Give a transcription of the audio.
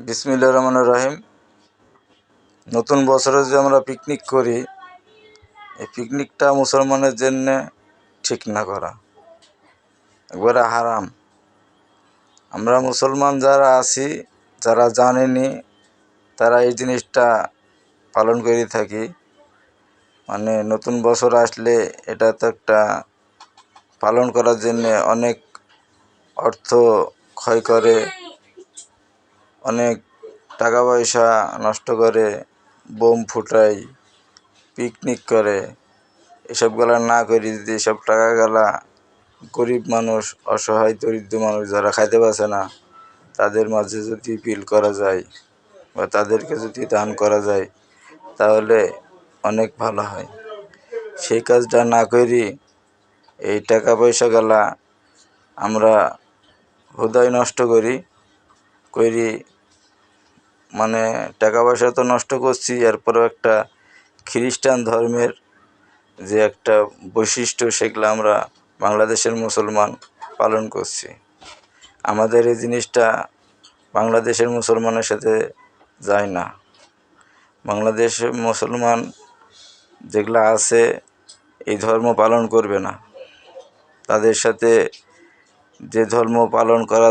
বিসমিল্লাহির রহমানির রহিম। নতুন বছরে যে আমরা পিকনিক করি, এই পিকনিকটা মুসলমানের জন্য ঠিক না করা, একবারে হারাম। আমরা মুসলমান যারা আছি, যারা জানেনি, তারা এই জিনিসটা পালন করে থাকি। মানে নতুন বছর আসলে এটা তো একটা পালন করার জন্যে অনেক অর্থ ক্ষয় করে, অনেক টাকা পয়সা নষ্ট করে, বোম ফুটাই, পিকনিক করে। এসবগুলা না করি যদি এসব টাকাগুলা গরিব মানুষ, অসহায় দরিদ্র মানুষ যারা খাইতে পারছে না, তাদের মাঝে যদি বিল করা যায় বা তাদেরকে যদি দান করা যায়, তাহলে অনেক ভালো হয়। সেই কাজটা না করি এই টাকা পয়সাগুলা আমরা হুদাই নষ্ট করি। মানে টাকা পয়সা তো নষ্ট করছি, এরপরেও একটা খ্রিস্টান ধর্মের যে একটা বৈশিষ্ট্য, সেগুলো আমরা বাংলাদেশের মুসলমান পালন করছি। আমাদের এই জিনিসটা বাংলাদেশের মুসলমানের সাথে যায় না। বাংলাদেশের মুসলমান যেগুলো আছে এই ধর্ম পালন করবে না। তাদের সাথে যে ধর্ম পালন করা